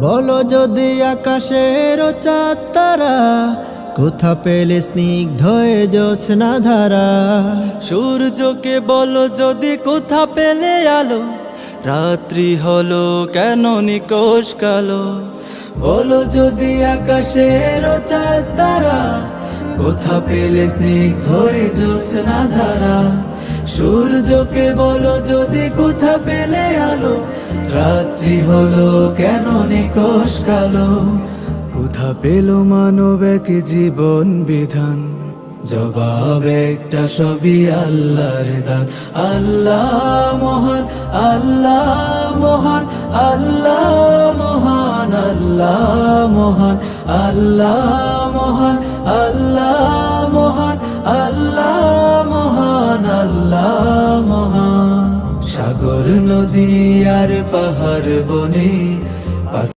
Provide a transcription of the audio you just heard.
বলো যদি আকাশের চাঁদ তারা কোথা পেলে স্নিগ্ধ এ জোছনা ধারা। সূর্যকে বলো যদি কোথা পেলে আলো, রাত্রি হলো কেন নিকোষ কালো। বলো যদি আকাশের চাঁদ তারা কোথা পেলে স্নিগ্ধ এ জোছনা ধারা। সূর্যকে বলো যদি কোথা পেলে আলো, রাত্রি হলো কেন নিকোষ কালো। কোথা পেল মানব এক জীবন বিধান, জবাব একটা সবই আল্লাহর দান। আল্লাহ মহান, আল্লাহ মহান, আল্লাহ মহান, আল্লাহ মহান, আল্লাহ মহান, আল্লাহ মহান, আল্লাহ মহান, আল্লাহ মহান। সাগর নদী আর পাহাড় বনে